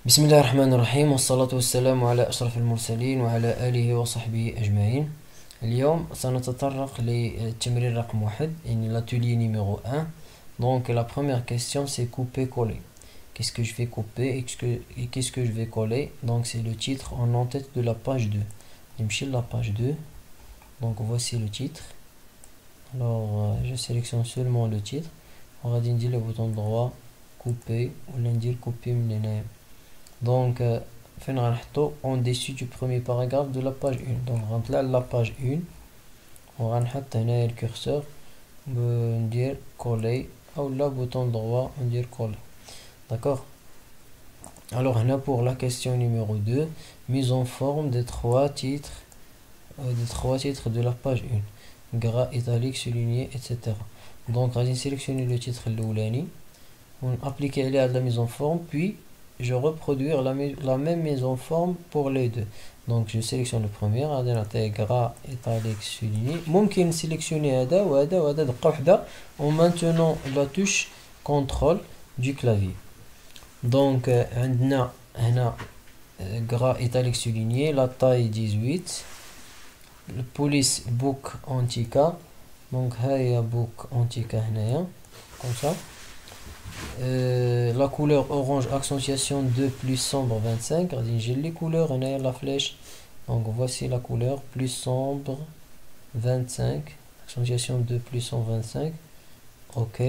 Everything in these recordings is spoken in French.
بسم الله الرحمن الرحيم والصلاة والسلام على أشرف المرسلين وعلى آله وصحبه أجمعين. اليوم سنتطرق للتمرين رقم 1 يعني l'atelier numéro 1. Donc la première question c'est couper-coller. Qu'est-ce que je vais couper et qu'est-ce que je vais coller? Donc c'est le titre en en-tête de la page 2. نمشي la page 2. Donc voici le titre. Alors je sélectionne seulement le titre. On va dire le bouton droit couper ou ندير couper من هنايا. Donc فين غنحطو en dessus du premier paragraphe de la page 1. Donc غنطلع la page 1 وغنحط هنايا الكورسور ندير coller ou la bouton droit ندير coller. D'accord. Alors هنا pour la question numéro 2, mise en forme des trois titres de la page 1, gras, italique, souligné, etc. Donc غادي sélectionner le titre الاولاني ونappliquer عليه la mise en forme, puis je reproduire la même mise en forme pour les deux. Donc je sélectionne le premier, غادي نعطيه gras, italique, souligné. ممكن sélectionner هذا وهذا وهذا دقة وحدة en maintenant la touche contrôle du clavier. Donc عندنا هنا gras, italique, souligné, la taille 18, le police book antica. Donc هاهي book antica هنايا comme ça. La couleur orange accentuation 2 plus sombre 25. J'ai les couleurs, on a la flèche. Donc voici la couleur plus sombre 25, accentuation 2 plus sombre 25. Ok.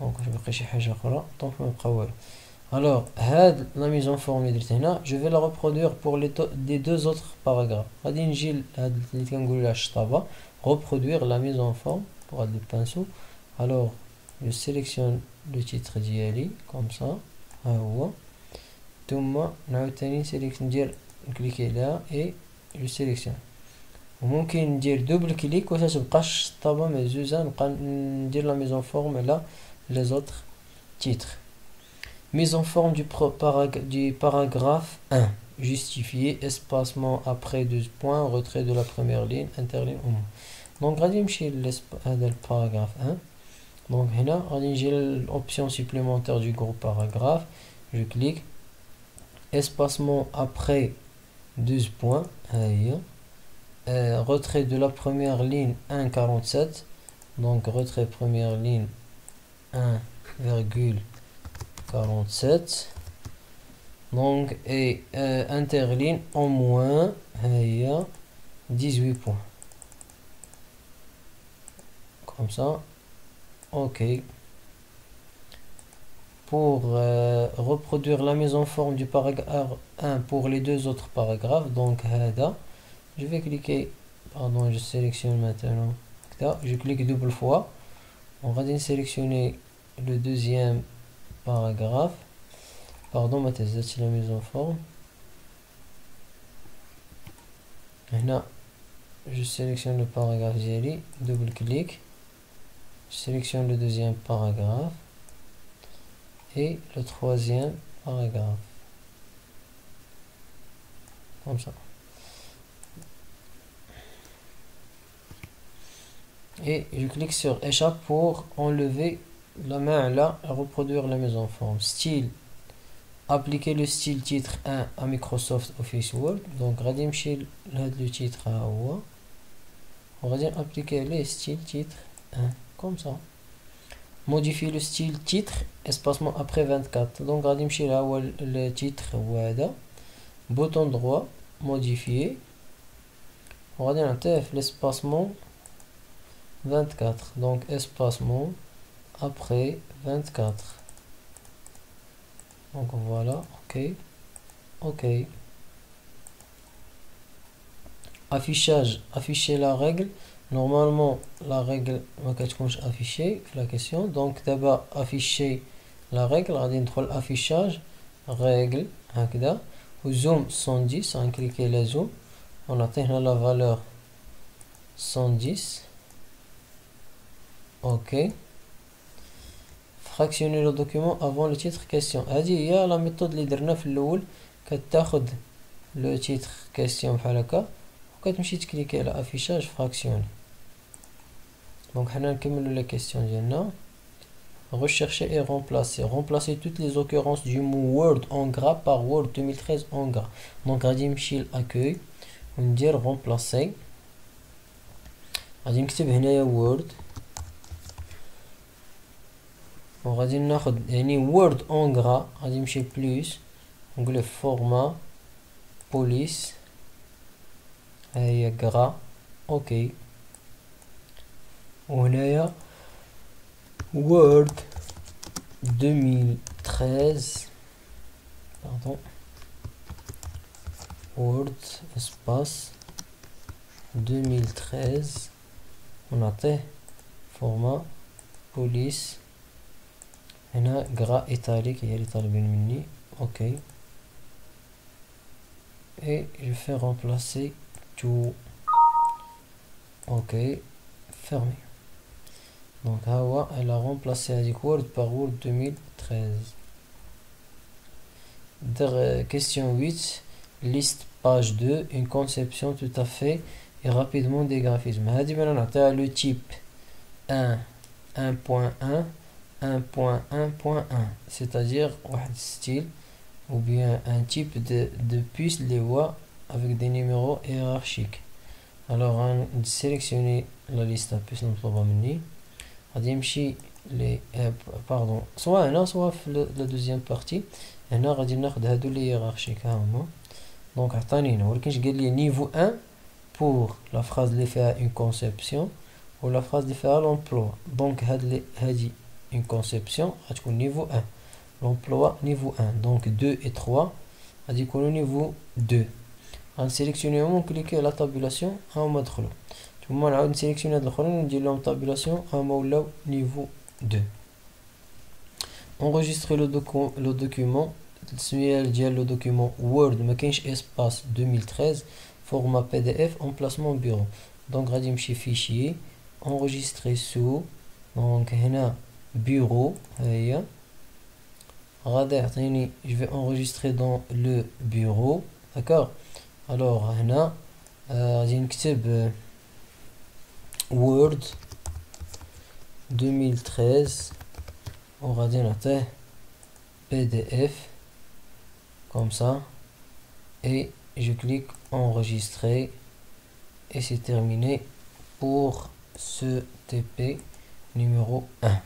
Donc je vais créer حاجة أخرى. Donc alors la mise en forme je vais la reproduire pour les deux autres paragraphes. غادي نجي اللي كنقولوا لها الشطابة reproduire la mise en forme pour le pinceau. Alors je sélectionne le titre ديالي comme ça ها هو ثم نعاود ثاني ندير نكليكي عليها et je sélectionne. وممكن ندير دوبل كليك باش متبقاش الشطابة مهزوزة نبقى ندير لا ميز اون فورم على les autres titres. Mise en forme du paragraphe 1. Justifier, espacement après 2 points, retrait de la première ligne, interligne au moins. Donc غادي نمشي هذا الباراغراف 1. Donc هنا غادي نجي l'option supplémentaire du groupe paragraphe. Je clique espacement après 12 points. Retrait de la première ligne 1,47. Donc retrait première ligne 1,47. Donc et interligne en moins 18 points. Comme ça. Ok. Pour reproduire la mise en forme du paragraphe 1 pour les deux autres paragraphes, donc je vais cliquer, pardon, je sélectionne maintenant, je clique double fois, on va sélectionner le deuxième paragraphe, pardon, ma thèse, c'est la mise en forme. Là, je sélectionne le paragraphe d'Yali, double clic. Je sélectionne le deuxième paragraphe et le troisième paragraphe. Comme ça. Et je clique sur échappe pour enlever la main là et reproduire la mise en forme. Style. Appliquer le style titre 1 à Microsoft Office Word. Donc, غادي نمشي لهاد le titre ها هو. On va dire appliquer le style titre 1. Comme ça. Modifier le style titre espacement après 24. Donc غادي نمشي là هو le titre وهذا. Bouton droit modifier. وغادي نعطيه في l'espacement 24. Donc espacement après 24. Donc voilà, ok. Ok. Affichage, afficher la règle. Normalement la règle ما كتكونش affichée في la question. Donc d'abord afficher la règle, غادي ندخل affichage règle هكذا وزوم 110. غنكليكي على zoom ونعطيه هنا la valeur 110. ok. fractionner le document avant le titre question. هذه هي la méthode اللي درنا في الاول. كتاخد le titre question بحال هكا وكتمشي تكليكي على affichage fractionné. Donc حنا نكملوا la question ديالنا. rechercher et remplacer. Remplacer toutes les occurrences du mot Word en gras par Word 2013 en gras. Donc, غادي نمشي l'accueil وندير remplacer. غادي نكتب هنايا Word وغادي ناخد يعني Word en gras. غادي نمشي بلوس نقول format police هي gras. اوكي وهنايا Word 2013 pardon Word espace 2013 ونعطيه format police هنا gras italique هي اللي طالبين مني. اوكي et je fais remplacer tout. ok fermé. Donc Hawa elle a remplacé avec Word par Word 2013. Question 8, liste page 2, une conception tout à fait et rapidement des graphismes. هذه maintenant le type 1 1.1 1.1.1 c'est-à-dire un style ou bien un type de puce les voix avec des numéros hiérarchiques. Alors on sélectionner la liste à puce المطلوبة مني. غادي نمشي لي pardon soit هنا soit في la deuxième partie. هنا غادي ناخد هادو لي hiérarchiques ها هما. دونك عطاني هنا ولكن قال لي niveau 1 pour la phrase اللي فيها une conception ou la phrase اللي فيها l'emploi. دونك هادي une conception غتكون niveau 1, l'emploi niveau 1. donc 2 et 3 غادي يكونوا niveau 2. غنسيليكسيونيهم ونكليكي على tabulation ها هما دخلوا. ثم نعاود نسيليكسيوني هاد الاخرين وندير لهم tabulation ها هما ولاو niveau 2. enregistrer le document. التسمية ديال le document Word ما كاينش espace 2013 format PDF emplacement bureau. donc غادي نمشي fichier enregistrer sous donc هنا bureau هيا غادي يعطيني je vais enregistrer dans le bureau. d'accord. alors هنا غادي نكتب Word 2013 وغادي نعطيه PDF comme ça et je clique enregistrer et c'est terminé pour ce TP numéro 1.